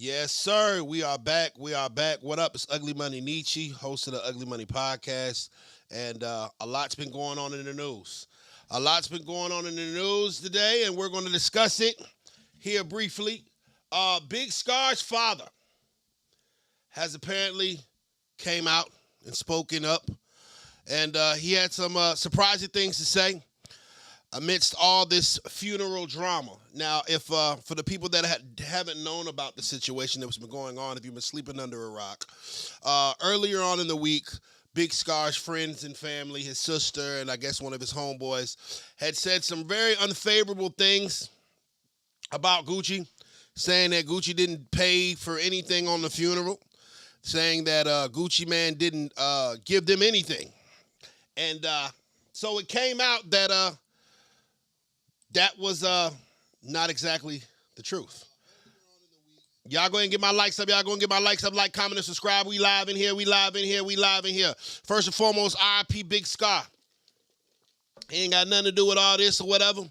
Yes, sir. We are back. We are back. What up? It's Ugly Money Nietzsche, host of the Ugly Money Podcast. And a lot's been going on in the news. A lot's been going on in the news today, and we're going to discuss it here briefly. Big Scar's father has apparently came out and spoken up, and he had some surprising things to say amidst all this funeral drama. Now, if for the people that haven't known about the situation that's been going on, if you've been sleeping under a rock, earlier on in the week, Big Scar's friends and family, his sister, and I guess one of his homeboys, had said some very unfavorable things about Gucci, saying that Gucci didn't pay for anything on the funeral, saying that Gucci Man didn't give them anything. And so it came out that that was not exactly the truth. Y'all go ahead and get my likes up. Y'all go and get my likes up. Like, comment, and subscribe. We live in here. We live in here. We live in here. First and foremost, RIP Big Scarr. He ain't got nothing to do with all this or whatever.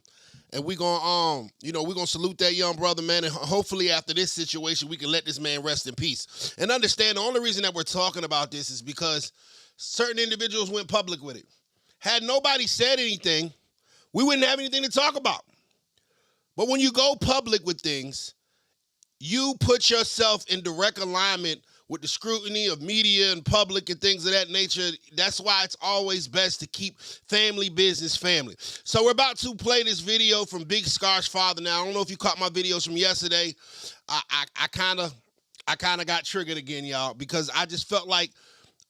And we gonna we're gonna salute that young brother, man. And hopefully after this situation, we can let this man rest in peace. And understand the only reason that we're talking about this is because certain individuals went public with it. Had nobody said anything, we wouldn't have anything to talk about. But when you go public with things, you put yourself in direct alignment with the scrutiny of media and public and things of that nature. That's why it's always best to keep family business family. So we're about to play this video from Big Scar's father. Now, I don't know if you caught my videos from yesterday. I kind of got triggered again, y'all, because I just felt like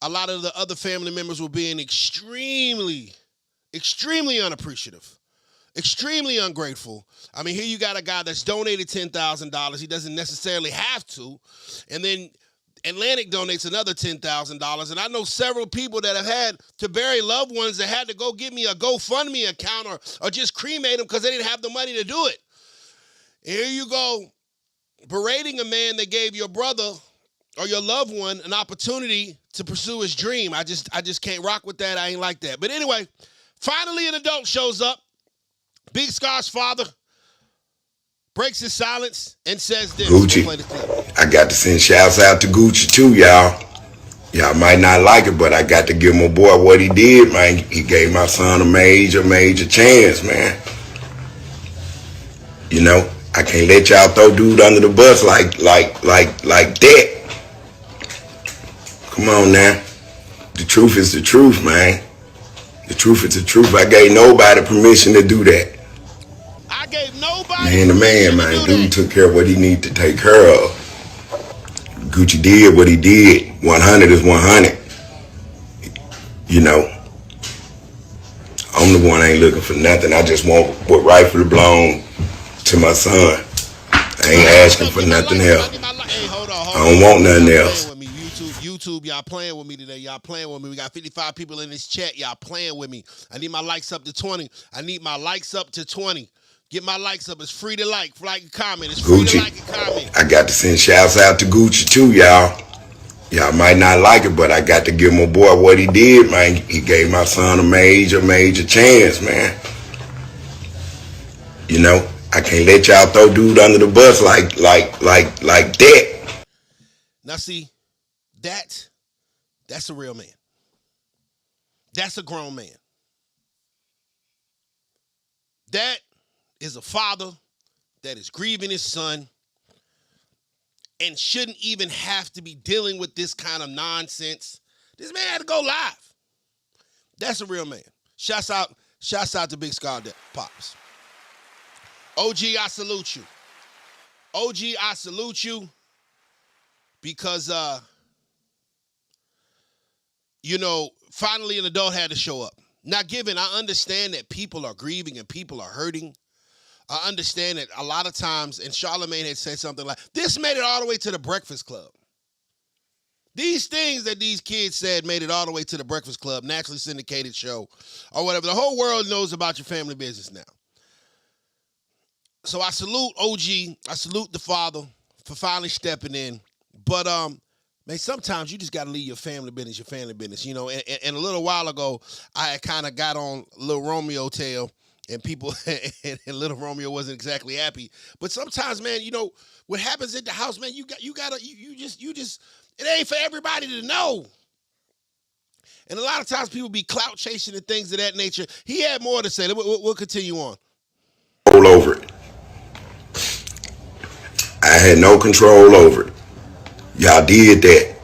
a lot of the other family members were being extremely unappreciative, extremely ungrateful. I mean, here you got a guy that's donated $10,000. He doesn't necessarily have to. And then Atlantic donates another $10,000. And I know several people that have had to bury loved ones that had to go get me a GoFundMe account or just cremate them because they didn't have the money to do it. And here you go, berating a man that gave your brother or your loved one an opportunity to pursue his dream. I just can't rock with that. I ain't like that. But anyway, finally an adult shows up. Big Scar's father breaks his silence and says this. Gucci, I got to send shouts out to Gucci too, y'all. Y'all might not like it, but I got to give my boy what he did, man. He gave my son a major chance, man. You know, I can't let y'all throw dude under the bus like that. Come on now. The truth is the truth, man. The truth is the truth. I gave nobody permission to do that. I gave nobody Man. Dude took care of what he needed to take care of. Gucci did what he did. 100 is 100. You know, I'm the one ain't looking for nothing. I just want what rightfully belong to my son. I ain't asking for nothing else. I don't want nothing else. YouTube, y'all playing with me today. Y'all playing with me. We got 55 people in this chat. Y'all playing with me. I need my likes up to 20. I need my likes up to 20. Get my likes up. It's free to like and comment. It's free Gucci, to like and comment. I got to send shouts out to Gucci too, y'all. Y'all might not like it, but I got to give my boy what he did, man. He gave my son a major chance, man. You know, I can't let y'all throw dude under the bus like that. Now see, that's a real man. That's a grown man. That is a father that is grieving his son and shouldn't even have to be dealing with this kind of nonsense. This man had to go live. That's a real man. Shouts out to Big Scarr Pops. OG, I salute you. OG, I salute you because finally an adult had to show up. Now, given I understand that people are grieving and people are hurting, I understand that a lot of times, and Charlamagne had said something like, this made it all the way to the Breakfast Club. These things that these kids said made it all the way to the Breakfast Club, nationally syndicated show, or whatever. The whole world knows about your family business now. So I salute OG, I salute the father for finally stepping in. But man, sometimes you just got to leave your family business, you know. And a little while ago, I had kind of got on Lil Romeo tail and people and little Romeo wasn't exactly happy. But sometimes, man, what happens at the house, man, you just it ain't for everybody to know. And a lot of times people be clout chasing and things of that nature. He had more to say. We'll continue on. All over it. I had no control over it. Y'all did that.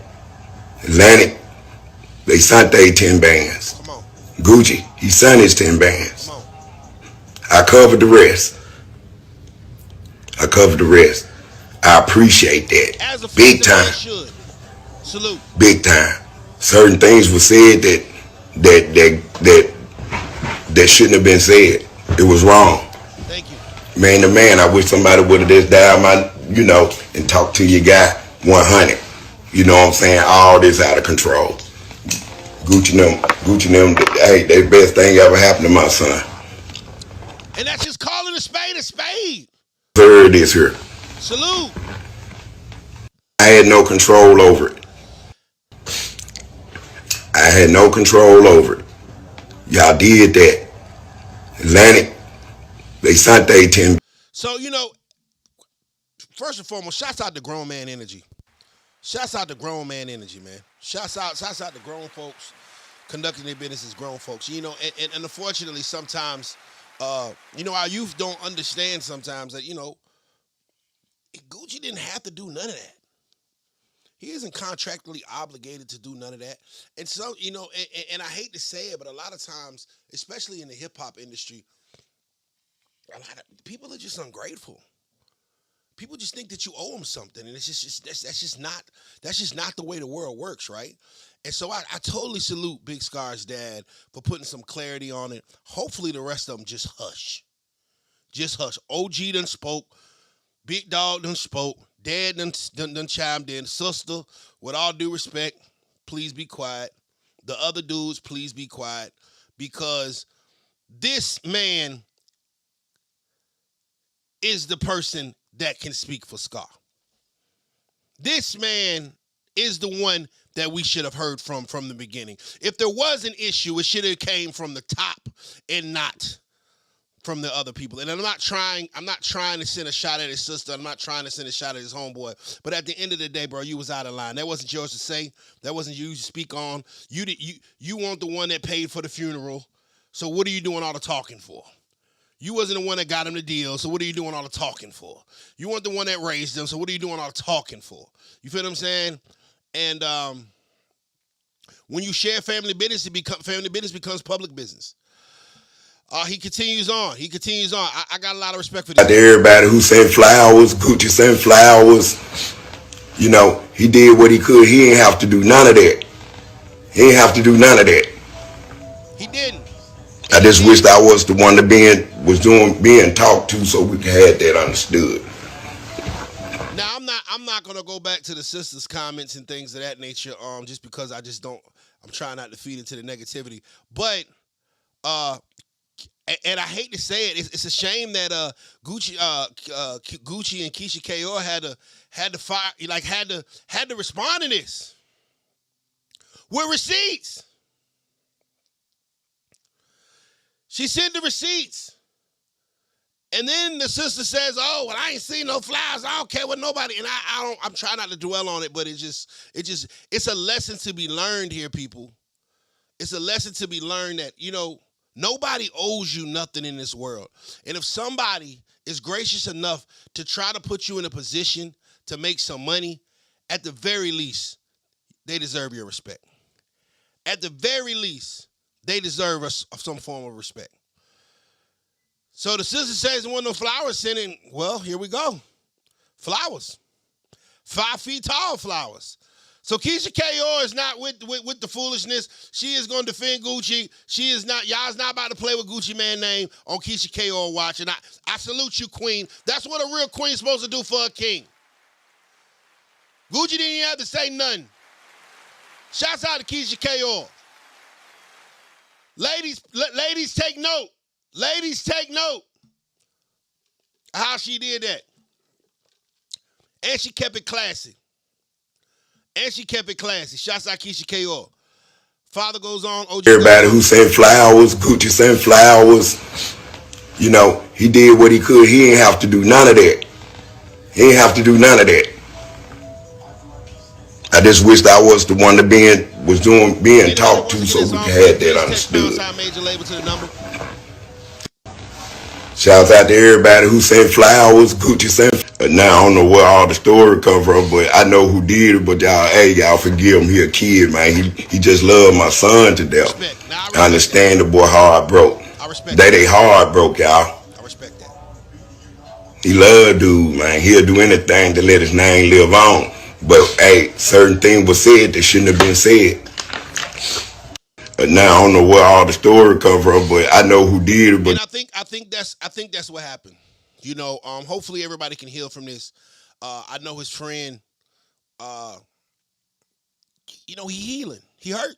Atlantic, they sent their 10 bands. Come on. Gucci, he sent his 10 bands. Come on. I covered the rest. I covered the rest. I appreciate that. As a Big man time. should. Salute. Big time. Certain things were said that shouldn't have been said. It was wrong. Thank you. Man to man, I wish somebody would have just dialed my, and talked to your guy 100. You know what I'm saying? All this out of control. Gucci them, hey, the best thing ever happened to my son. And that's just calling a spade a spade. Heard this here. Salute. I had no control over it. I had no control over it. Y'all did that. Atlantic, they sent their 10. So, first and foremost, shouts out to grown man energy. Shouts out to grown man energy, man. Shouts out to grown folks conducting their business as grown folks. And unfortunately, sometimes, our youth don't understand sometimes that, Gucci didn't have to do none of that. He isn't contractually obligated to do none of that. And so, and I hate to say it, but a lot of times, especially in the hip hop industry, a lot of people are just ungrateful. People just think that you owe them something, and it's just that's just not the way the world works, right? And so I totally salute Big Scarr's dad for putting some clarity on it. Hopefully the rest of them just hush. Just hush. OG done spoke. Big Dog done spoke. Dad done chimed in. Sister, with all due respect, please be quiet. The other dudes, please be quiet. Because this man is the person that can speak for Scarr. This man is the one that we should have heard from the beginning. If there was an issue, it should have came from the top and not from the other people. And I'm not trying to send a shot at his sister. I'm not trying to send a shot at his homeboy. But at the end of the day, bro, you was out of line. That wasn't yours to say. That wasn't you to speak on. You weren't the one that paid for the funeral. So what are you doing all the talking for? You wasn't the one that got him the deal, so what are you doing all the talking for? You weren't the one that raised him, so what are you doing all the talking for? You feel what I'm saying? And when you share family business, family business becomes public business. He continues on. I got a lot of respect for this. Everybody who sent flowers, Gucci sent flowers. He did what he could. He ain't have to do none of that. He didn't. I just wished I was the one that being talked to, so we could have that understood. Now I'm not gonna go back to the sister's comments and things of that nature, just because I'm trying not to feed into the negativity. But and I hate to say it, it's a shame that Gucci and Keisha K.O. had to fire, had to respond to this with receipts. She sent the receipts. And then the sister says, "Oh, well, I ain't seen no flowers. I don't care what nobody." And I'm trying not to dwell on it, but it's a lesson to be learned here, people. It's a lesson to be learned that, nobody owes you nothing in this world. And if somebody is gracious enough to try to put you in a position to make some money, at the very least, they deserve your respect. At the very least, they deserve some form of respect. So the sister says there wasn't no flowers sent in. Well, here we go. Flowers. 5 feet tall flowers. So Keisha K.O. is not with the foolishness. She is going to defend Gucci. She is not. Y'all's not about to play with Gucci Man name on Keisha K.O. watch. And I salute you, queen. That's what a real queen's supposed to do for a king. Gucci didn't even have to say nothing. Shouts out to Keisha K.O. Ladies, take note. Ladies, take note how she did that. And she kept it classy. Shouts out Keisha K.O. Father goes on. OG Everybody who sent flowers, Gucci sent flowers. You know, he did what he could. He ain't have to do none of that. He ain't have to do none of that. I just wished I was the one that being Anybody talked wants to to get so this we on could free, have that please text pound understood. sign major label to the number. Shouts out to everybody who sent flowers, Gucci sent. Now I don't know where all the story come from, but I know who did it. But y'all, hey, y'all forgive him. He a kid, man. He just loved my son to death. Respect. Now I I respect that. understand the boy heart broke. I respect that. They heart broke, y'all. I respect that. He love dude, man. He'll do anything to let his name live on. But hey, certain things were said that shouldn't have been said. But now I don't know where all the story come from, but I know who did it. But And I think that's what happened. You know, hopefully everybody can heal from this. I know his friend, uh, you know, he healing. He hurt.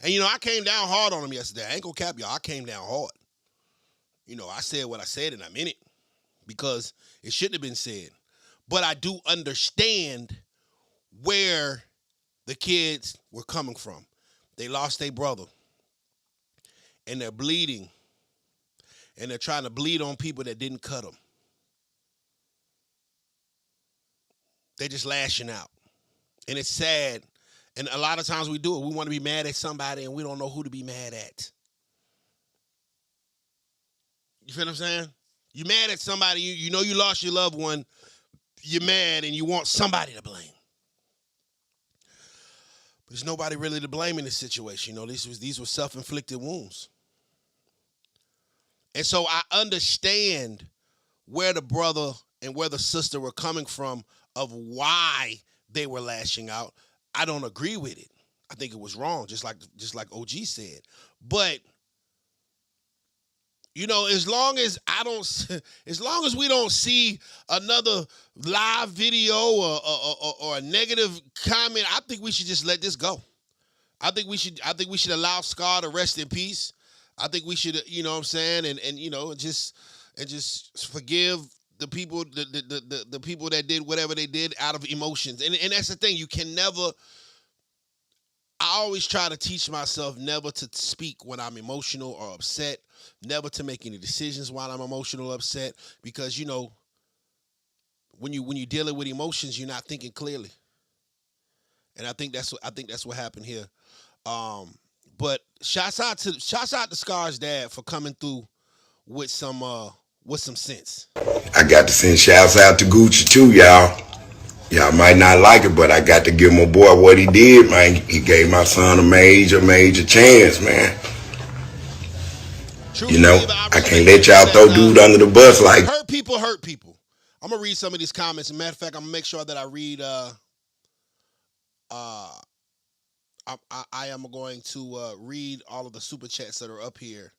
And you know, I came down hard on him yesterday. I ain't gonna cap y'all. I came down hard. You know, I said what I said and I meant it because it shouldn't have been said. But I do understand where the kids were coming from. They lost their brother and they're bleeding and they're trying to bleed on people that didn't cut them. They're just lashing out. And it's sad. And a lot of times we do it. We want to be mad at somebody and we don't know who to be mad at. You feel what I'm saying? You're mad at somebody. You know you lost your loved one. You're mad and you want somebody to blame. But there's nobody really to blame in this situation. You know, these were self-inflicted wounds. And so I understand where the brother and where the sister were coming from of why they were lashing out. I don't agree with it. I think it was wrong, just like OG said. But you know, as long as we don't see another live video or a negative comment, I think we should just let this go. I think we should allow Scarr to rest in peace. I think we should, you know what I'm saying, and you know, just forgive the people the people that did whatever they did out of emotions. And that's the thing. You can never. I always try to teach myself never to speak when I'm emotional or upset, never to make any decisions while I'm emotional or upset, because you know, when you're dealing with emotions, you're not thinking clearly. And I think that's what happened here. But shouts out to Scarr's dad for coming through with some sense. I got to send shouts out to Gucci too, y'all. Y'all might not like it, but I got to give my boy what he did, man. He gave my son a major chance, man. True You know, believer, I can't let y'all says, throw dude under the bus like. Hurt people hurt people. I'm gonna read some of these comments. As a matter of fact, I'm gonna make sure that I read. I am going to read all of the super chats that are up here.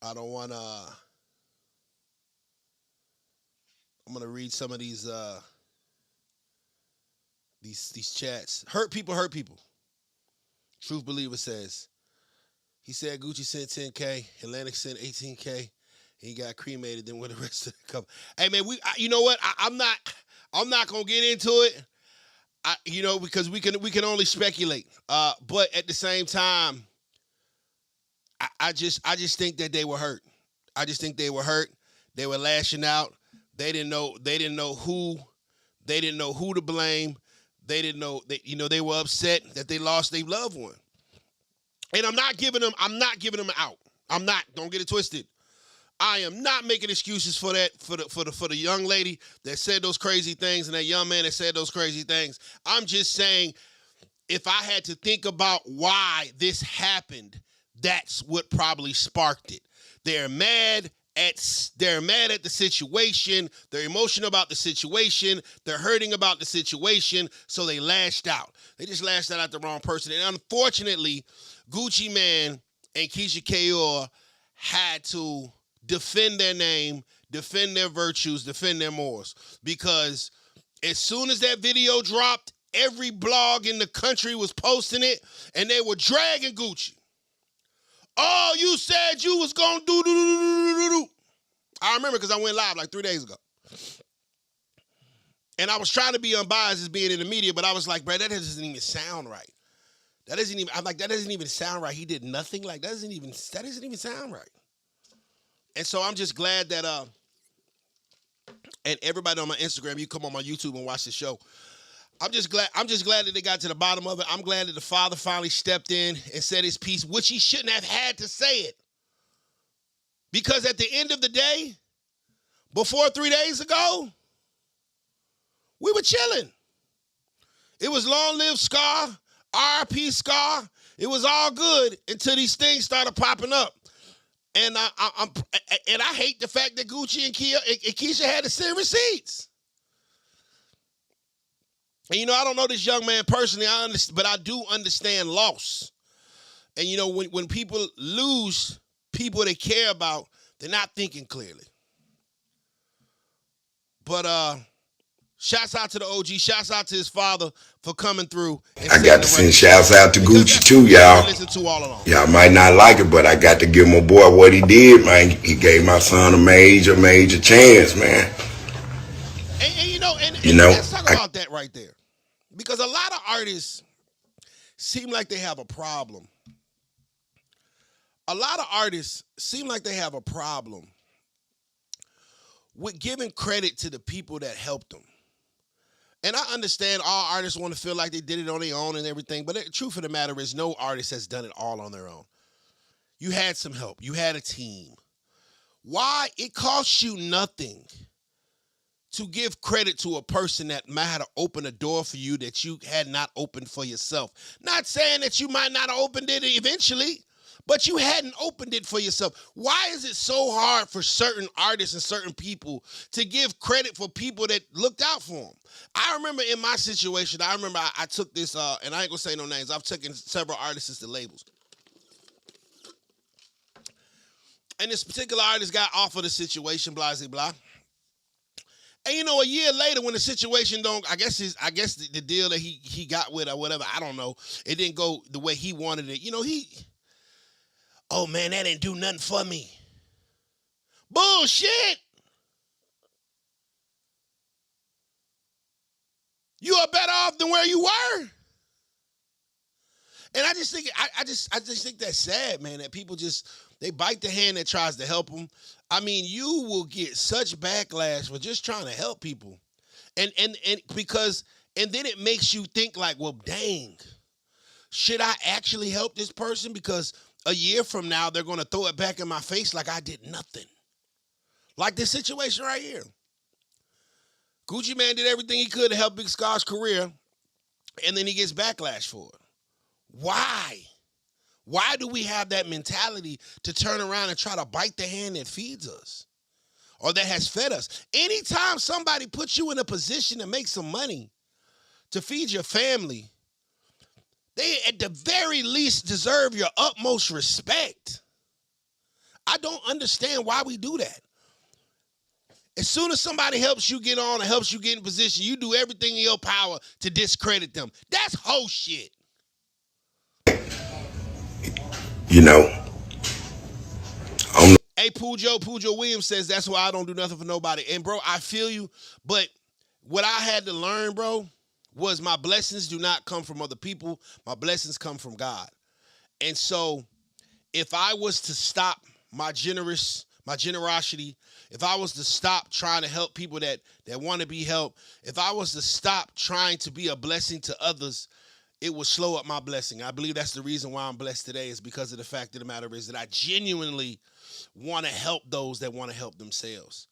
I don't want to. I'm gonna read some of these chats. Hurt people hurt people. Truth Believer says, he said Gucci sent 10K, Atlantic sent 18K. He got cremated. Then with the rest of the couple. Hey man, you know what? I'm not gonna get into it. You know, because we can only speculate. But at the same time, I just think that they were hurt. I just think they were hurt. They were lashing out. They didn't know who to blame. They didn't know they were upset that they lost their loved one. And I'm not giving them out. Don't get it twisted. I am not making excuses for that for the young lady that said those crazy things and that young man that said those crazy things. I'm just saying, if I had to think about why this happened, that's what probably sparked it. They're mad at the situation. They're emotional about the situation. They're hurting about the situation, so they lashed out. They just lashed out at the wrong person. And unfortunately, Gucci Mane and Keisha Kaur had to defend their name, defend their virtues, defend their morals. Because as soon as that video dropped, every blog in the country was posting it, and they were dragging Gucci. Oh, you said you was going to do. I remember because I went live like 3 days ago. And I was trying to be unbiased as being in the media, but I was like, bro, that doesn't even sound right. That doesn't even. I'm like, that doesn't even sound right. He did nothing. Like that doesn't even sound right. And so I'm just glad that and everybody on my Instagram, you come on my YouTube and watch the show. I'm just glad that they got to the bottom of it. I'm glad that the father finally stepped in and said his piece, which he shouldn't have had to say it. Because at the end of the day, before 3 days ago, we were chilling. It was long live Scarr, RIP Scarr. It was all good until these things started popping up. And I hate the fact that Gucci and Keisha had to send receipts. And, I don't know this young man personally, but I do understand loss. And, when people lose people they care about, they're not thinking clearly. But shouts out to the OG. Shouts out to his father for coming through. I got to send shouts out to Gucci too, y'all. Listen to all along. Y'all might not like it, but I got to give my boy what he did, man. He gave my son a major chance, man. And let's talk about that right there. Because a lot of artists seem like they have a problem. A lot of artists seem like they have a problem with giving credit to the people that helped them. And I understand all artists want to feel like they did it on their own and everything, but the truth of the matter is no artist has done it all on their own. You had some help. You had a team. Why? It costs you nothing to give credit to a person that might have opened a door for you that you had not opened for yourself. Not saying that you might not have opened it eventually, but you hadn't opened it for yourself. Why is it so hard for certain artists and certain people to give credit for people that looked out for them? I remember in my situation, I took this, and I ain't gonna say no names, I've taken several artists to labels. And this particular artist got offered a situation, blah, blah, blah. And a year later, when the situation I guess the deal that he got with or whatever, I don't know, it didn't go the way he wanted it. Oh man, that didn't do nothing for me. Bullshit. You are better off than where you were. And I just think that's sad, man, that people they bite the hand that tries to help them. I mean, you will get such backlash for just trying to help people. And then it makes you think like, well, dang, should I actually help this person? Because a year from now, they're going to throw it back in my face like I did nothing. Like this situation right here. Gucci Mane did everything he could to help Big Scar's career, and then he gets backlash for it. Why? Why do we have that mentality to turn around and try to bite the hand that feeds us or that has fed us? Anytime somebody puts you in a position to make some money to feed your family, they at the very least deserve your utmost respect. I don't understand why we do that. As soon as somebody helps you get on or helps you get in position, you do everything in your power to discredit them. That's whole shit. Hey, Pujo Williams says that's why I don't do nothing for nobody. And bro, I feel you, but what I had to learn, bro, was my blessings do not come from other people. My blessings come from God. And so if I was to stop my generosity, if I was to stop trying to help people that want to be helped, if I was to stop trying to be a blessing to others, it would slow up my blessing. I believe that's the reason why I'm blessed today, is because of the fact of the matter is that I genuinely want to help those that want to help themselves.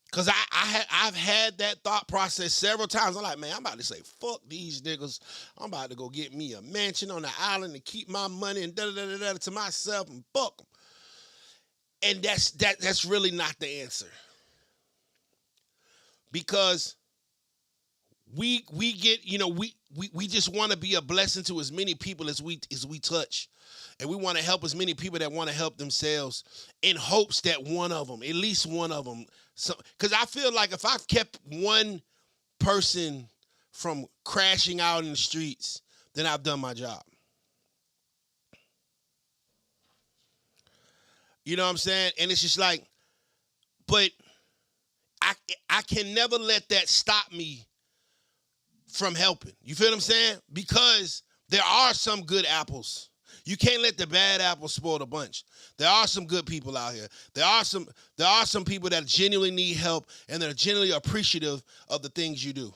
Because I've had that thought process several times. I'm like, man, I'm about to say, fuck these niggas. I'm about to go get me a mansion on the island and keep my money and da-da-da-da-da to myself and fuck them. And that's really not the answer. Because we get, we just want to be a blessing to as many people as we touch. And we want to help as many people that want to help themselves in hopes that one of them, at least one of them, because I feel like if I've kept one person from crashing out in the streets, then I've done my job. You know what I'm saying? And it's just like, but I can never let that stop me from helping. You feel what I'm saying? Because There are some good apples. You can't let the bad apples spoil the bunch. There are some good people out here. There are some people that genuinely need help and that are genuinely appreciative of the things you do.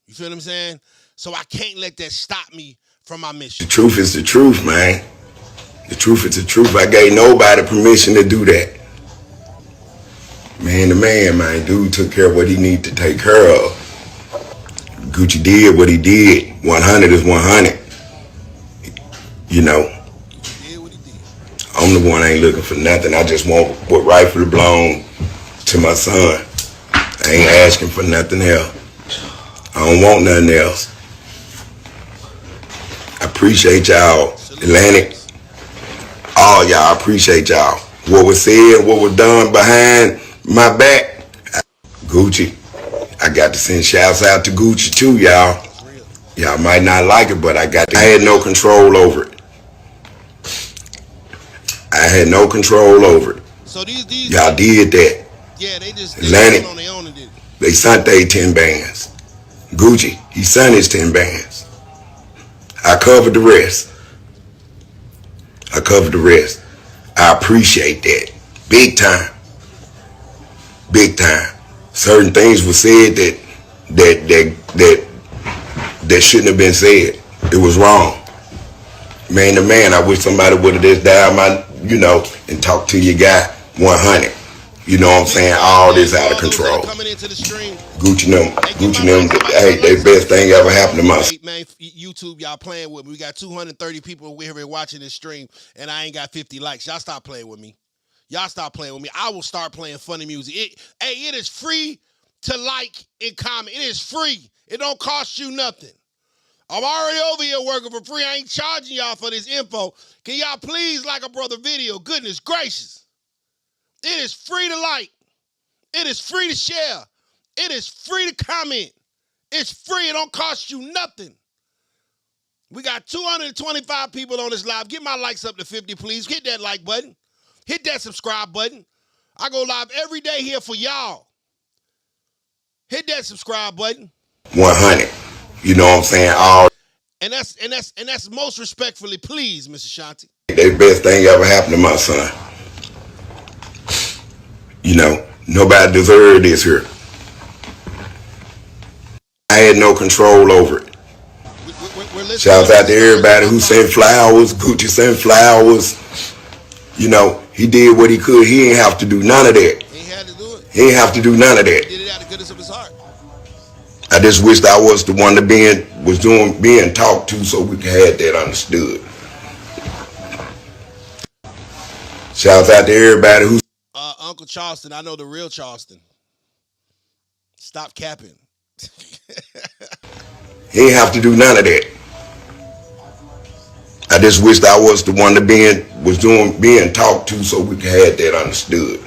You feel what I'm saying? So I can't let that stop me from my The mission. truth is the truth, man. The truth is the truth. I gave nobody permission to do that. Man, the man, dude took care of what he needed to take care of. Gucci did what he did. 100 is 100. You know, Gucci did what he did. I'm the one ain't looking for nothing. I just want what rightfully belong to my son. I ain't asking for nothing else. I don't want nothing else. I appreciate y'all, Salute, Atlantic. Pops. All y'all, I appreciate y'all. What was said, what was done behind my back, Gucci. I got to send shouts out to Gucci too, y'all. That's real. Y'all might not like it, but I had no control over it. I had no control over it. So these Y'all did that. yeah, they just went Atlantic, on their own and did it. they sent they 10 bands. Gucci, he sent his 10 bands. I covered the rest. I covered the rest. I appreciate that. Big time. Big time. Certain things were said that shouldn't have been said. It was wrong. Man to man, I wish somebody would have just dialed and talked to your guy 100. You know what I'm Big saying? shout out, All man, this to out of all those that are control. coming into the stream. Hey, Gucci them, hey, get my they likes up to best thing 50 ever please. happened to my Hey man, YouTube, y'all playing with me. We got 230 people over here watching this stream, and I ain't got 50 likes. Y'all stop playing with me. Y'all stop playing with me. I will start playing funny music. It is free to like and comment. It is free. It don't cost you nothing. I'm already over here working for free. I ain't charging y'all for this info. Can y'all please like a brother video? Goodness gracious. It is free to like. It is free to share. It is free to comment. It's free. It don't cost you nothing. We got 225 people on this live. Get my likes up to 50, please. Hit that like button. Hit that subscribe button. I go live every day here for y'all. Hit that subscribe button. 100. You know what I'm saying? All And that's most respectfully, please, Mr. Shanti. they best thing ever happened to my son. Nobody deserved this here. I had no control over it. We're listening Shouts to out to the stars of everybody our who sent father. flowers. Gucci sent flowers. He did what he could. He ain't have to do none of that. He had to do it. He ain't have to do none of He that. did it out of the goodness of his heart. I just wished I was the one that being talked to so we could have that understood. Shouts out to everybody who Uncle Charleston, I know the real Charleston. Stop capping. he ain't have to do none of that. I just wished I was the one that being talked to so we could have that understood.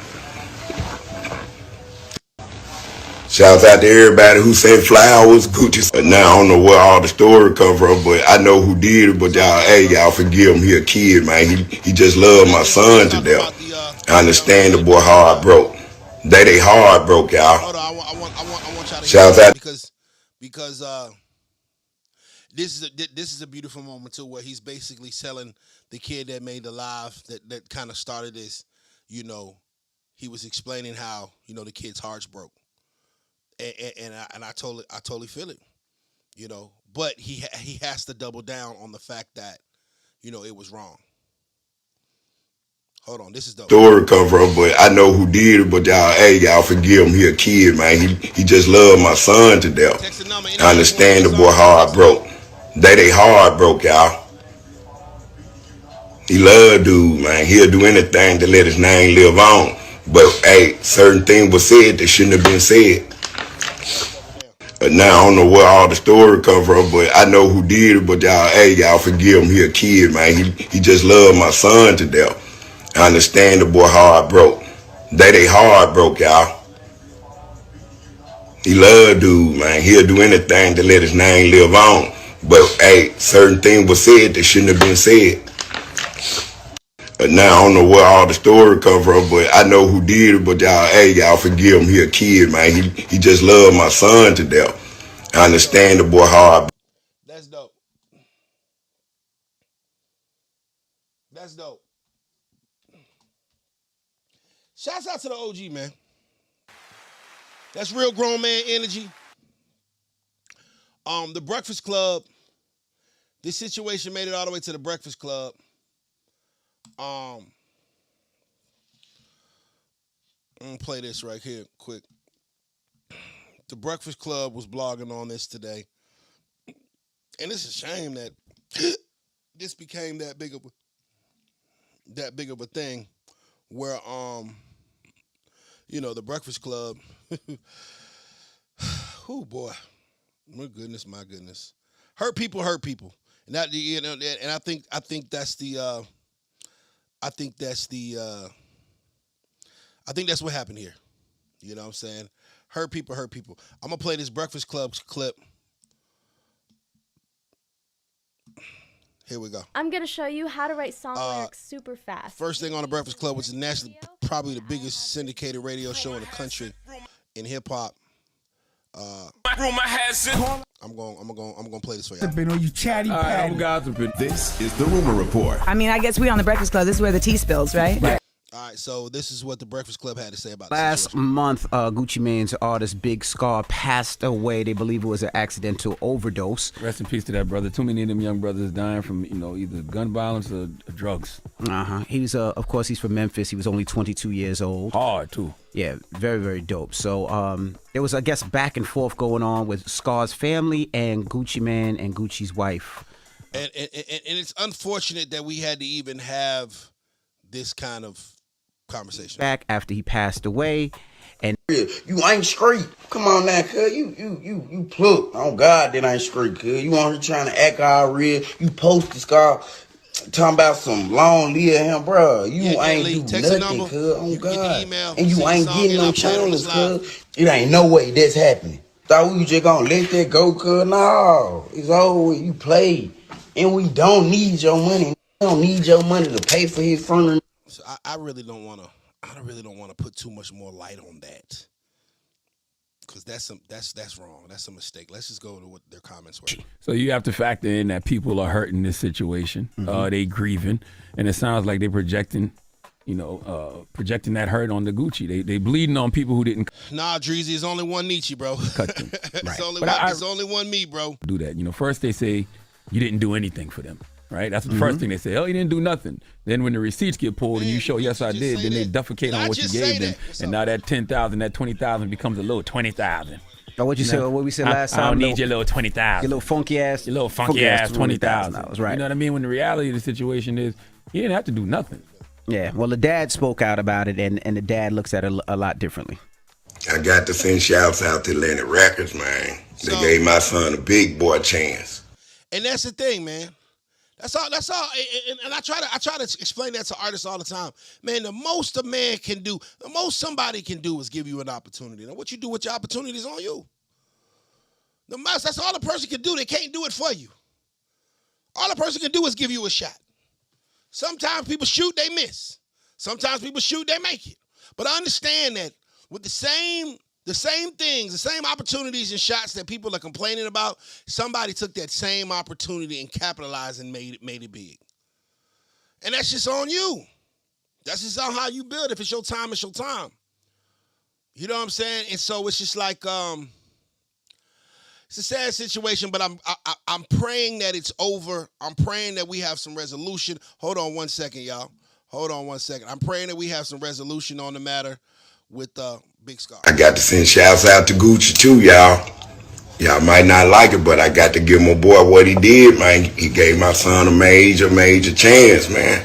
Shouts out to everybody who sent flowers, Gucci. Now I don't know where all the story come from, but I know who did it. But y'all forgive him. He a kid, man. He just loved my son to death. I understand the boy heart broke. They heart broke, y'all. Hold on, I want y'all to hear Shouts something out. because this is a beautiful moment too, where he's basically selling the kid that made the live that kind of started this. He was explaining how the kid's heart's broke, and I totally feel it. But he has to double down on the fact that it was wrong. Hold on, this is dope. Story come from, but I know who did it. But y'all forgive him. He a kid, man. He just loved my son to death. Text the number. I Anybody want to understand hear the boy something? heart Text the number. broke. They heart broke, y'all. He love dude, man. He'll do anything to let his name live on. But hey, certain things were said that shouldn't have been said. Now I don't know where all the story come from, but I know who did it. But y'all forgive him. He a kid, man. He just loved my son to death. I understand the boy heart broke. They heart broke, y'all. He love dude, man. He'll do anything to let his name live on. But hey, certain things were said that shouldn't have been said. Now I don't know where all the story come from, but I know who did it. But y'all forgive him. He a kid, man. He just loved my son to death. I understand the boy heart. That's dope. That's dope. Shouts out to the OG, man. That's real grown man energy. The Breakfast Club. This situation made it all the way to the Breakfast Club. I'm gonna play this right here quick. The Breakfast Club was blogging on this today. And it's a shame that this became that big of a thing where the Breakfast Club oh boy. My goodness. Hurt people. And that and I think that's what happened here. You know what I'm saying? Hurt people. I'm gonna play this Breakfast Club clip. Here we go. I'm going to show you how to write song lyrics super fast. First thing on the Breakfast Club, which is nationally probably the biggest syndicated radio show in the country in hip hop. I'm gonna play this for y'all. Been on you chatty patty. This is the Rumor Report. I mean, I guess we on the Breakfast Club. This is where the tea spills, right? All right, so this is what the Breakfast Club had to say about Last month, Gucci Mane's artist Big Scarr passed away. They believe it was an accidental overdose. Rest in peace to that brother. Too many of them young brothers dying from, either gun violence or drugs. He was, of course, he's from Memphis. He was only 22 years old. Hard, too. Yeah, very, very dope. So there was, I guess, back and forth going on with Scar's family and Gucci Mane and Gucci's wife. And it's unfortunate that we had to even have this kind of conversation. Back after he passed away, and You ain't straight. Come on now, cuz. You plug. Oh, God, that ain't straight, cuz. You on here trying to act all real. You posted Scar talking about some long live him, bro. You ain't do nothing, cuz. Oh, God. And you ain't getting no channels, cuz. It ain't no way that's happening. Thought we was just gonna let that go, cuz. No. It's over. You played. And we don't need your money. We don't need your money to pay for his funeral. So I really don't want to put too much more light on that, because that's wrong. That's a mistake. Let's just go to what their comments were. So you have to factor in that people are hurt in this situation. They grieving, and it sounds like they're projecting that hurt on the Gucci. They bleeding on people who didn't. Nah, Dreezy, it's only one Nietzsche, bro. Cut them. Right. It's only one me, bro. Do that. First they say you didn't do anything for them. Right? That's the first thing they say. Oh, you didn't do nothing. Then when the receipts get pulled and you show, yes, I did, then they defecate on what you gave them. And now that 10,000, that 20,000 becomes a little 20,000. Oh, what you said? What we said last time? I don't need your little 20,000. Your little funky ass $20,000. Right. You know what I mean? When the reality of the situation is, you didn't have to do nothing. Yeah. Well, the dad spoke out about it, and the dad looks at it a lot differently. I got to send shouts out to Atlantic Records, man. They gave my son a big boy chance. And that's the thing, man. That's all. And I try to explain that to artists all the time. Man, the most a man can do, the most somebody can do is give you an opportunity. Now, what you do with your opportunity is on you. The most, that's all a person can do. They can't do it for you. All a person can do is give you a shot. Sometimes people shoot, they miss. Sometimes people shoot, they make it. But I understand that with the same things, the same opportunities and shots that people are complaining about, somebody took that same opportunity and capitalized and made it big. And that's just on you. That's just on how you build. If it's your time, it's your time. You know what I'm saying? And so it's just like it's a sad situation, but I'm praying that it's over. I'm praying that we have some resolution. Hold on one second, y'all. Hold on one second. I'm praying that we have some resolution on the matter with Big Scarr. I got to send shouts out to Gucci too, y'all. Y'all might not like it, but I got to give my boy what he did, man. He gave my son a major chance, man.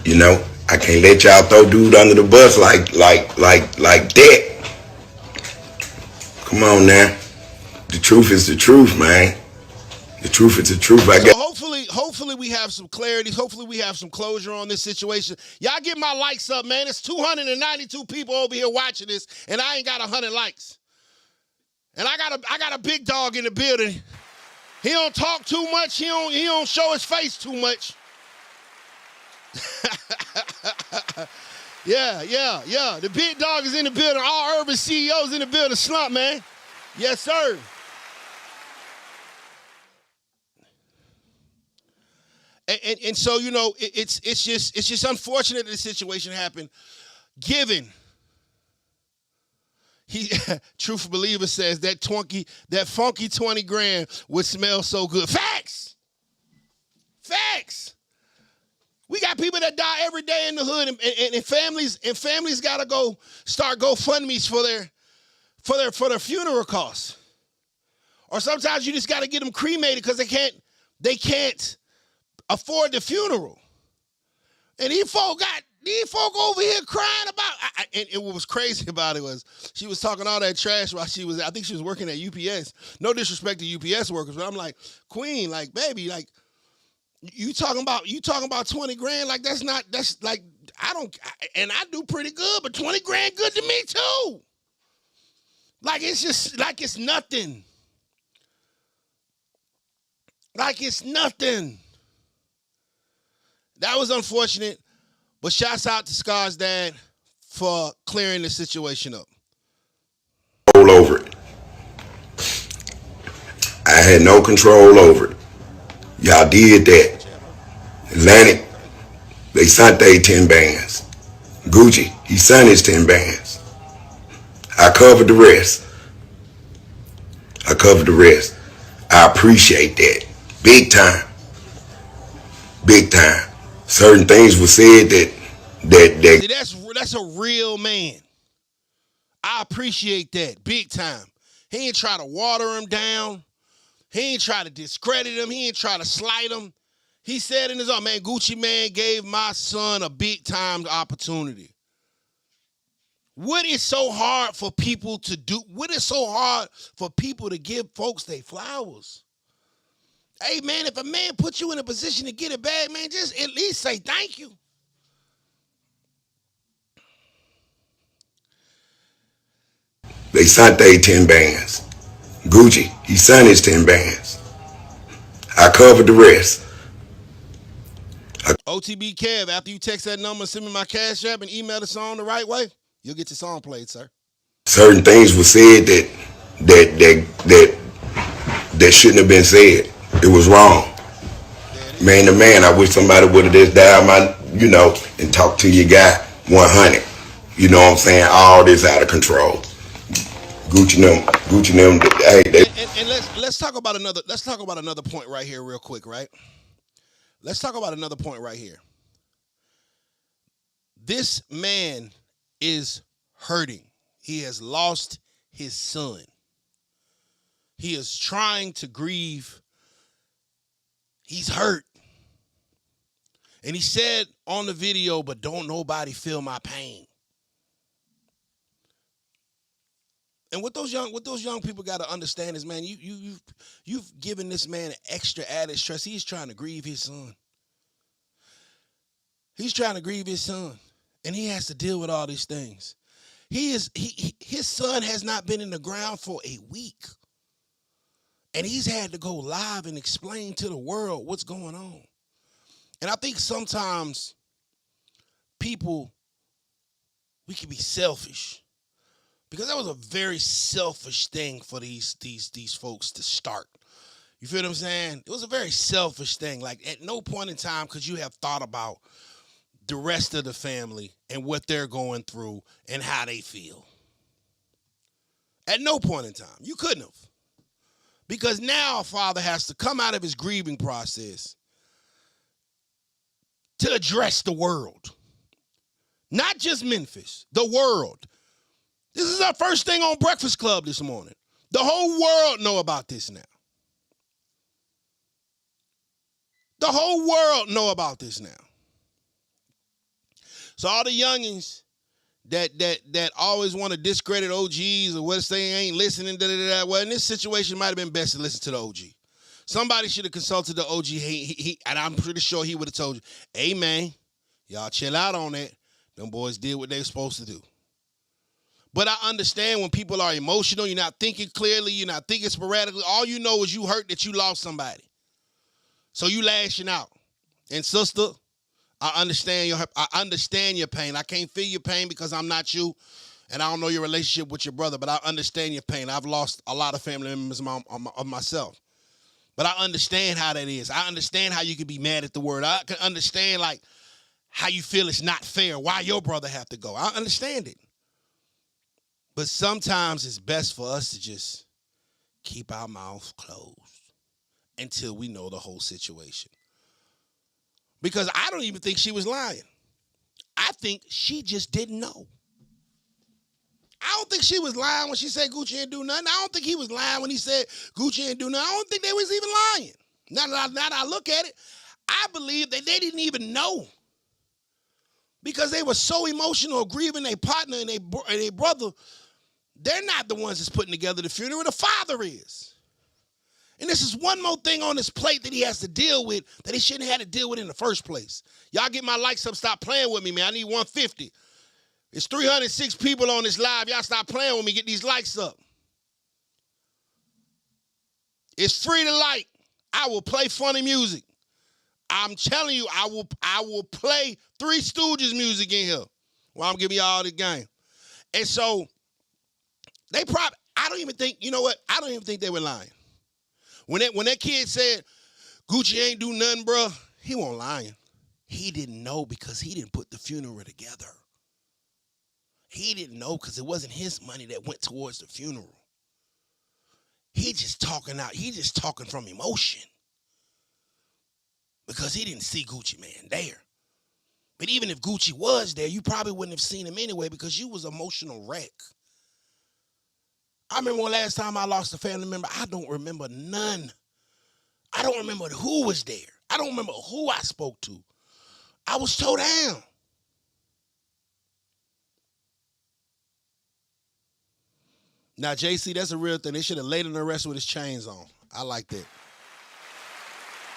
You know, I can't let y'all throw dude under the bus like that. Come on now. The truth is the truth, man. The truth is the truth. Hopefully we have some clarity. Hopefully we have some closure on this situation. Y'all get my likes up, man. It's 292 people over here watching this, and I ain't got 100 likes. And I got a big dog in the building. He don't talk too much. He don't show his face too much. Yeah. The big dog is in the building. All urban CEOs in the building. Slump, man. Yes, sir. And so, you know, it's just unfortunate that this situation happened, given Truth Believer says that funky 20 grand would smell so good. Facts. We got people that die every day in the hood, and families gotta go start GoFundMe's for their funeral costs. Or sometimes you just gotta get them cremated because they can't afford the funeral. And these folk over here crying about, and what was crazy about it was she was talking all that trash while I think she was working at UPS. No disrespect to UPS workers, but I'm like, Queen, like, baby, like, you talking about 20 grand, like, that's like, and I do pretty good, but 20 grand good to me too. Like, it's just, like, it's nothing. Like, it's nothing. That was unfortunate, but shouts out to Scar's dad for clearing the situation up. All over it. I had no control over it. Y'all did that. Atlantic, they sent their 10 bands. Gucci, he sent his 10 bands. I covered the rest. I appreciate that. Big time. Certain things were said that See, that's a real man. I appreciate that big time. He ain't try to water him down. He ain't try to discredit him. He ain't try to slight him. He said in his own, man, Gucci Man gave my son a big time opportunity. What is so hard for people to do? What is so hard for people to give folks their flowers? Hey, man, if a man puts you in a position to get it back, man, just at least say thank you. they sent their 10 bands. Gucci, he sent his 10 bands. I covered the rest. OTB Kev, after you text that number, send me my Cash App and email the song the right way, you'll get your song played, sir. Certain things were said that shouldn't have been said. It was wrong. Man to man, I wish somebody would have just dialed my, and talked to your guy 100. You know what I'm saying? All this out of control. Gucci them. And let's talk about another point right here, real quick, right? Let's talk about another point right here. This man is hurting. He has lost his son. He is trying to grieve. He's hurt. And he said on the video, but don't nobody feel my pain. And what those young people got to understand is, man, you've given this man extra added stress. He's trying to grieve his son. He's trying to grieve his son, and he has to deal with all these things. His son has not been in the ground for a week, and he's had to go live and explain to the world what's going on. And I think sometimes we can be selfish. Because that was a very selfish thing for these folks to start. You feel what I'm saying? It was a very selfish thing. Like, at no point in time could you have thought about the rest of the family and what they're going through and how they feel. At no point in time. You couldn't have. Because now a father has to come out of his grieving process to address the world. Not just Memphis, the world. This is our first thing on Breakfast Club this morning. The whole world know about this now. The whole world know about this now. So all the youngins that always want to discredit OGs or what say ain't listening, well, in this situation, it might have been best to listen to the OG. Somebody should have consulted the OG, and I'm pretty sure he would have told you, hey, man, y'all chill out on that. Them boys did what they were supposed to do. But I understand when people are emotional, you're not thinking clearly, you're not thinking sporadically. All you know is you hurt that you lost somebody. So you lashing out. And sister, I understand your pain. I can't feel your pain because I'm not you, and I don't know your relationship with your brother, but I understand your pain. I've lost a lot of family members of myself. But I understand how that is. I understand how you can be mad at the word. I can understand, like, how you feel it's not fair. Why your brother have to go. I understand it. But sometimes it's best for us to just keep our mouths closed until we know the whole situation. Because I don't even think she was lying. I think she just didn't know. I don't think she was lying when she said Gucci ain't do nothing. I don't think he was lying when he said Gucci ain't do nothing. I don't think they was even lying. Now that I look at it, I believe that they didn't even know. Because they were so emotional, grieving their partner and their brother. They're not the ones that's putting together the funeral. The father is. And this is one more thing on his plate that he has to deal with that he shouldn't have had to deal with in the first place. Y'all get my likes up. Stop playing with me, man. I need 150. It's 306 people on this live. Y'all stop playing with me. Get these likes up. It's free to like. I will play funny music. I'm telling you, I will play Three Stooges music in here while I'm giving y'all the game. And so they probably, I don't even think, you know what? I don't even think they were lying. When that kid said, Gucci ain't do nothing, bro, he wasn't lying. He didn't know because he didn't put the funeral together. He didn't know because it wasn't his money that went towards the funeral. He just talking from emotion. Because he didn't see Gucci Man there. But even if Gucci was there, you probably wouldn't have seen him anyway because you was an emotional wreck. I remember when last time I lost a family member, I don't remember none. I don't remember who was there. I don't remember who I spoke to. I was so down. Now, JC, that's a real thing. They should have laid him to rest with his chains on. I like that.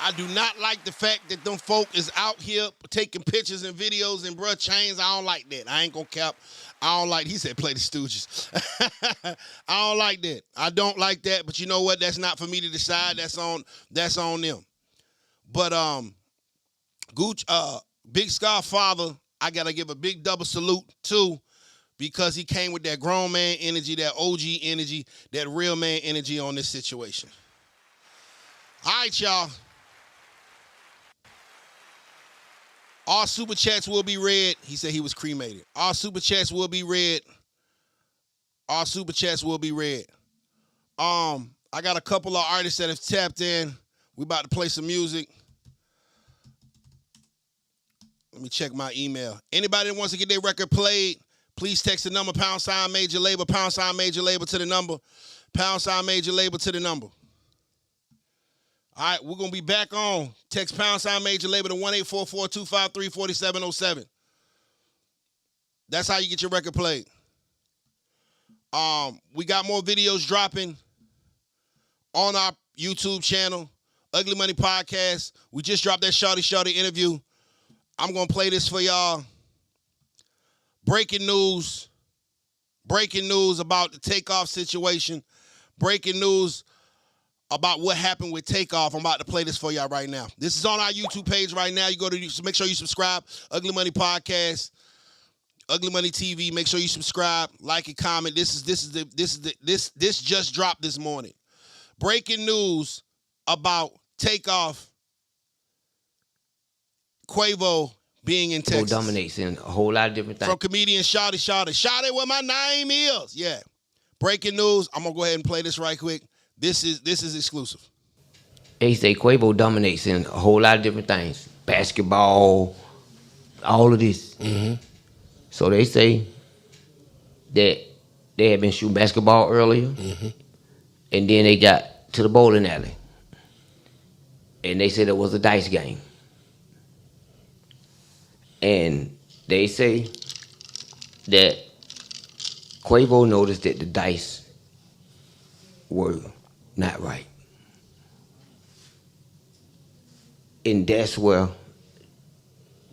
I do not like the fact that them folk is out here taking pictures and videos and bruh chains. I don't like that. I ain't gonna cap. I don't like, he said play the Stooges. I don't like that. I don't like that, but you know what? That's not for me to decide. That's on them. But Big Scarr father, I gotta give a big double salute too, because he came with that grown man energy, that OG energy, that real man energy on this situation. All right, y'all. All super chats will be read. He said he was cremated. All super chats will be read. All super chats will be read. I got a couple of artists that have tapped in. We about to play some music. Let me check my email. Anybody that wants to get their record played, please text the number, # major label, # major label to the number, # major label to the number. All right, we're going to be back on. Text # major label to 1-844-253-4707. That's how you get your record played. We got more videos dropping on our YouTube channel, Ugly Money Podcast. We just dropped that Shawty interview. I'm going to play this for y'all. Breaking news about the Takeoff situation. Breaking news about what happened with Takeoff. I'm about to play this for y'all right now. This is on our YouTube page right now. You go to make sure you subscribe. Ugly Money Podcast, Ugly Money TV. Make sure you subscribe, like, and comment. This just dropped this morning. Breaking news about Takeoff, Quavo being in Texas. Dominates in a whole lot of different things. From comedian Shawty. Shawty, what my name is. Yeah. Breaking news. I'm gonna go ahead and play this right quick. This is exclusive. They say Quavo dominates in a whole lot of different things. Basketball, all of this. Mm-hmm. So they say that they had been shooting basketball earlier, mm-hmm. and then they got to the bowling alley. And they said it was a dice game. And they say that Quavo noticed that the dice were not right. And that's where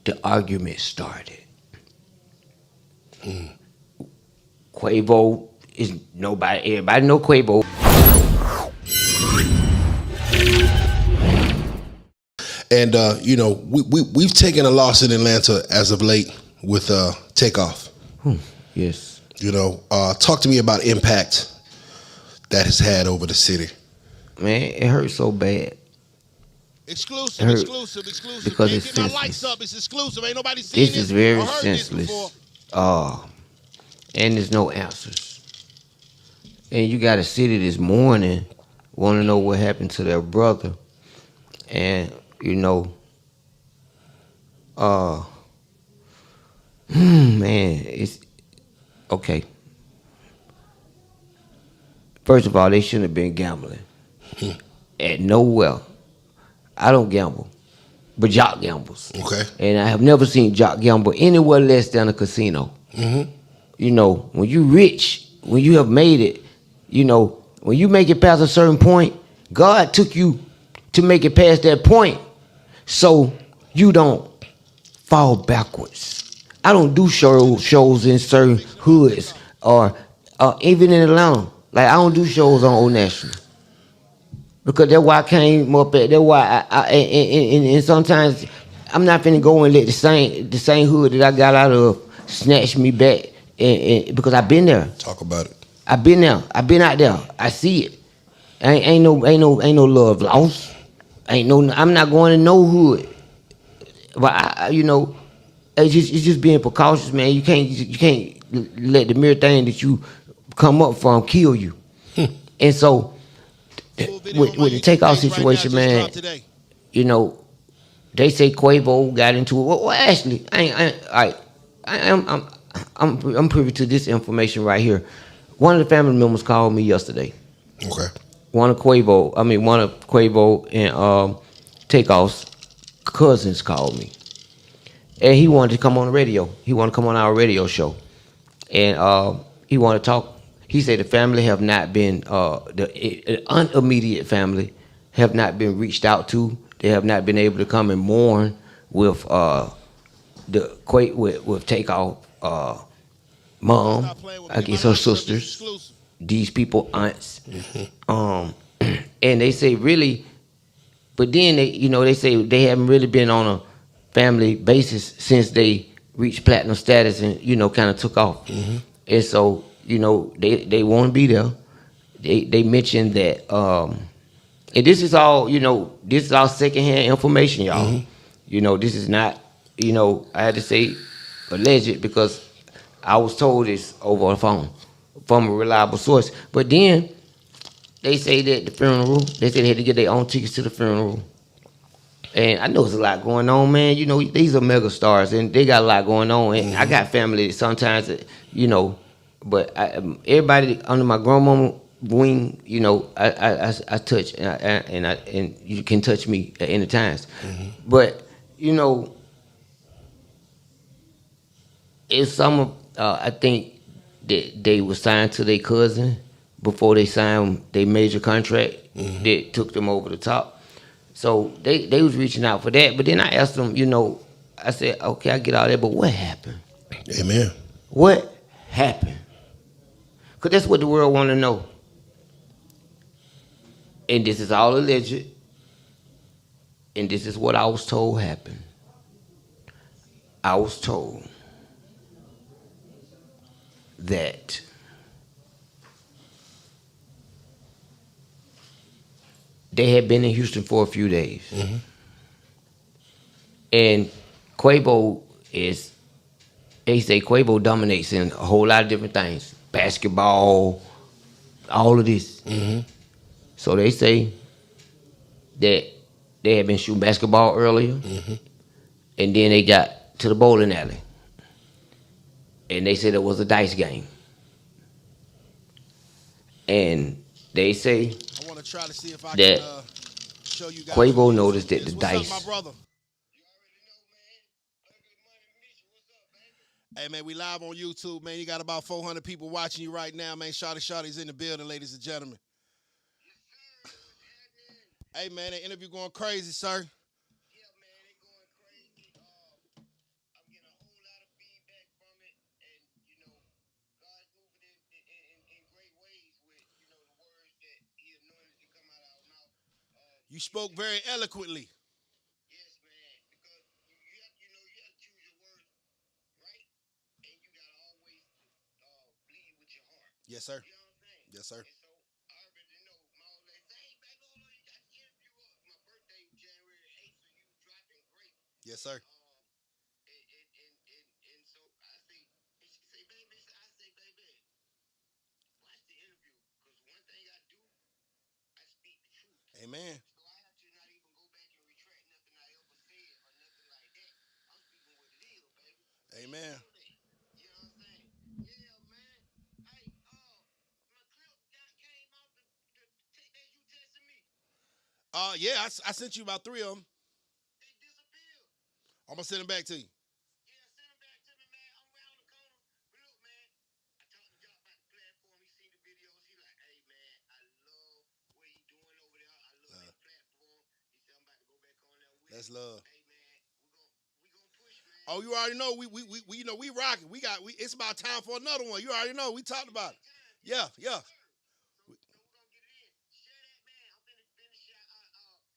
the argument started. Quavo is nobody, everybody know Quavo. And we've taken a loss in Atlanta as of late with Takeoff. Yes. Talk to me about impact that has had over the city. man, it hurts so bad. Exclusive. Because Can't it's get my lights senseless. up. It's exclusive. Ain't nobody seen This this is or very heard this before. senseless. And there's no answers. And you got a city this morning want to know what happened to their brother. And, man, it's okay. First of all, they shouldn't have been gambling. At nowhere. I don't gamble, but Jock gambles. Okay. And I have never seen Jock gamble anywhere less than a casino. When you rich, when you have made it, when you make it past a certain point, God took you to make it past that point so you don't fall backwards. I don't do shows in certain hoods or even in Atlanta. Like, I don't do shows on Old National. Because that's why I came up at. That's why and sometimes I'm not finna go and let the same hood that I got out of snatch me back. And because I've been there. Talk about it. I've been there. I've been out there. I see it. Ain't no love lost. I'm not going to no hood. But it's just being precautious, man. You can't let the mere thing that you come up from kill you. And so. With the Takeoff situation, man, they say Quavo got into it. Well, actually, I'm privy to this information right here. One of the family members called me yesterday. Okay. One of Quavo and Takeoff's cousins called me, and he wanted to come on the radio. He wanted to come on our radio show, and he wanted to talk. He said the family have not been, the unimmediate family have not been reached out to. They have not been able to come and mourn with with Takeoff mom, I guess her sisters, these people aunts, and they say really, but then they say they haven't really been on a family basis since they reached platinum status and kind of took off, and so. They want to be there. They mentioned that, and this is all secondhand information, y'all. This is not, I had to say alleged because I was told this over the phone from a reliable source. But then they say that the funeral, they said they had to get their own tickets to the funeral. And I know there's a lot going on, man. These are mega stars, and they got a lot going on. And I got family that sometimes, but everybody under my grandmama wing, I touch, and you can touch me at any times. But it's some. I think that they were signed to their cousin before they signed their major contract that took them over the top. So they was reaching out for that. But then I asked them, I said, okay, I get all that, but what happened? Amen. What happened? Because that's what the world want to know. And this is all alleged. And this is what I was told happened. I was told that they had been in Houston for a few days. And Quavo they say Quavo dominates in a whole lot of different things. Basketball, all of this. So they say that they had been shooting basketball earlier, and then they got to the bowling alley, and they said it was a dice game. And they say I want to try to see if I that can show you guys. Quavo noticed that the What's dice. up, my brother? Hey, man, we live on YouTube, man. You got about 400 people watching you right now, man. Shawty's in the building, ladies and gentlemen. Hey, man, the interview going crazy, sir. You spoke very eloquently. Yes, sir. Yes, sir. Yes, sir. And so I say, and she say, baby, I say, baby, watch the interview. Because one thing I do, I speak the truth. Amen. So I have to not even go back and retract nothing I ever said or nothing like that. I'm speaking what it is, baby. Amen. You know what I'm saying? Yeah, man. Hey, my clip came out the tape that you texted me. Yeah, I sent you about 3 of them. They disappeared. I'm gonna send them back to you. Yeah, send them back to me, man. I'm around the corner. But look, man, I talked to Jock about the platform. He seen the videos. He like, hey, man, I love what he doing over there. I love that platform. He said, I'm about to go back on there with That's it. love. Hey, man, we gonna push, man. Oh, you already know we you know we rocking. It's about time for another one. You already know we talked about it. Yeah. So we're gonna get it in. Share that, man. I'm finna share.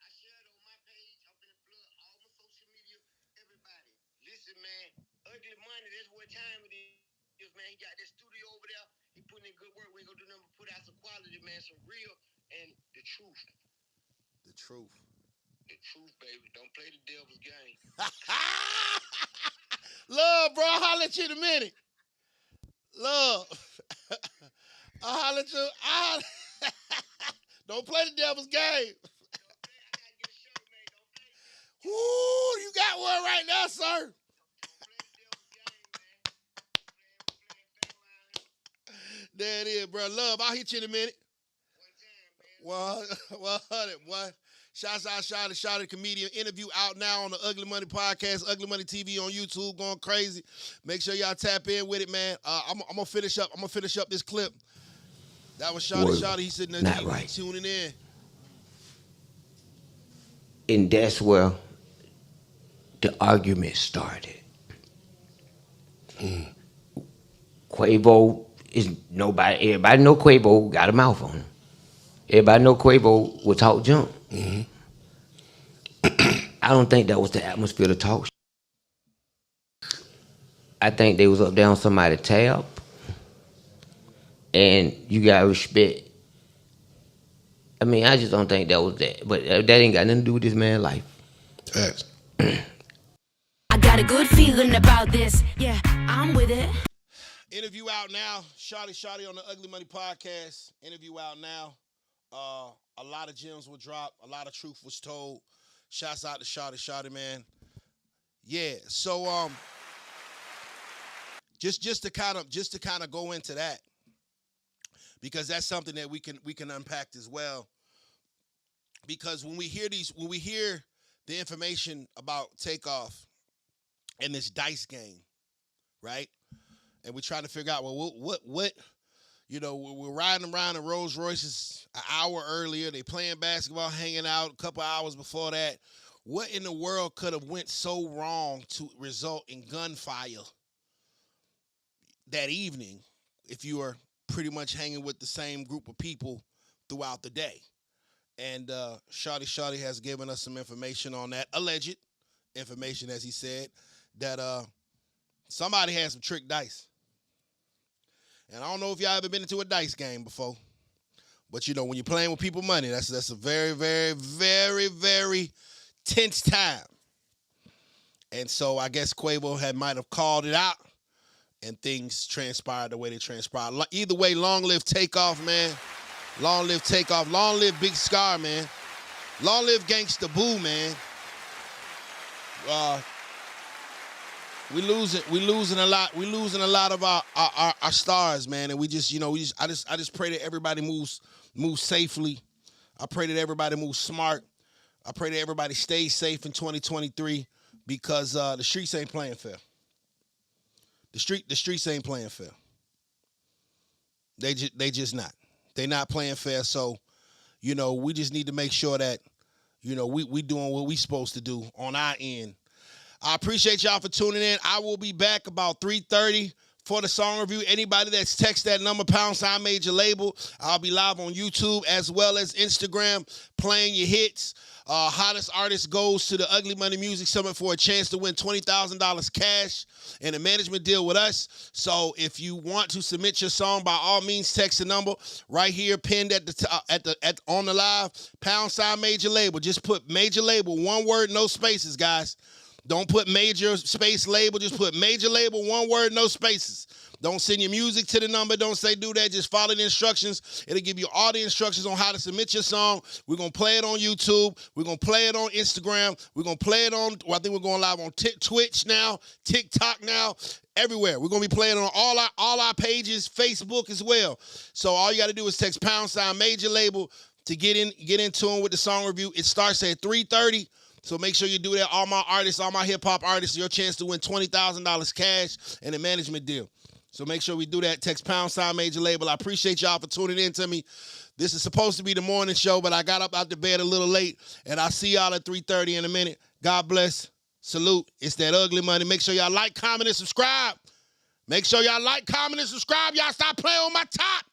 I shared on my page. I'm finna flood all my social media. Everybody, listen, man. Ugly Money. That's what time it is, man. He got that studio over there. He putting in good work. We ain't gonna do nothing but put out some quality, man. Some real and the truth. The truth. The truth, baby. Don't play the devil's game. Love, bro. I'll holler at you in a minute. Love. I'll holler at you. Don't play the devil's game. I gotta get a shirt, man. Don't play. Woo, you got one right now, sir. Don't play the devil's game, man. Playing fair around here. There it is, bro. Love, I'll hit you in a minute. One time, man. 100, boy. Shouts out, Shotty, comedian. Interview out now on the Ugly Money podcast, Ugly Money TV on YouTube, going crazy. Make sure y'all tap in with it, man. I'm gonna finish up. this clip. That was Shotty. He's sitting there Not right. tuning in. And that's where the argument started. Quavo is nobody. Everybody know Quavo got a mouth on him. Everybody know Quavo will talk junk. I don't think that was the atmosphere to talk. I think they was up there on somebody's tab, and you gotta respect. I mean, I just don't think that was that. But that ain't got nothing to do with this man's life. Thanks. I got a good feeling about this. Yeah, I'm with it. Interview out now. Shotty on the Ugly Money podcast. Interview out now. A lot of gems were dropped. A lot of truth was told. Shouts out to Shotty, man. Yeah. So just to kind of go into that, because that's something that we can unpack as well. Because when we hear the information about Takeoff and this dice game, right? And we're trying to figure out, well, what, you know, we're riding around in Rolls Royces an hour earlier. They playing basketball, hanging out a couple hours before that. What in the world could have went so wrong to result in gunfire that evening if you are pretty much hanging with the same group of people throughout the day? And Shotty has given us some information on that, alleged information, as he said, that somebody had some trick dice. And I don't know if y'all ever been into a dice game before, but you know, when you're playing with people money, that's a very, very, very, very tense time. And so I guess Quavo might have called it out, and things transpired the way they transpired. Either way, long live Takeoff, man. Long live Takeoff. Long live Big Scarr, man. Long live Gangsta Boo, man. We losing a lot. We losing a lot of our stars, man. And I just pray that everybody moves safely. I pray that everybody moves smart. I pray that everybody stays safe in 2023, because the streets ain't playing fair. The streets ain't playing fair. They just not. They not playing fair. So, you know, we just need to make sure that, you know, we doing what we supposed to do on our end. I appreciate y'all for tuning in. I will be back about 3:30 for the song review. Anybody that's text that number, # Major Label, I'll be live on YouTube as well as Instagram playing your hits. Hottest artist goes to the Ugly Money Music Summit for a chance to win $20,000 cash and a management deal with us. So if you want to submit your song, by all means, text the number right here pinned on the live, # Major Label. Just put Major Label, one word, no spaces, guys. Don't put major space label. Just put major label, one word, no spaces. Don't send your music to the number. Don't say do that. Just follow the instructions. It'll give you all the instructions on how to submit your song. We're going to play it on YouTube. We're going to play it on Instagram. We're going to play it on, I think we're going live on Twitch now, TikTok now, everywhere. We're going to be playing on all our pages, Facebook as well. So all you got to do is text # major label to get in tune with the song review. It starts at 3:30. So make sure you do that. All my artists, all my hip-hop artists, your chance to win $20,000 cash and a management deal. So make sure we do that. Text # major label. I appreciate y'all for tuning in to me. This is supposed to be the morning show, but I got up out the bed a little late, and I'll see y'all at 3:30 in a minute. God bless. Salute. It's that ugly money. Make sure y'all like, comment, and subscribe. Make sure y'all like, comment, and subscribe. Y'all stop playing on my top.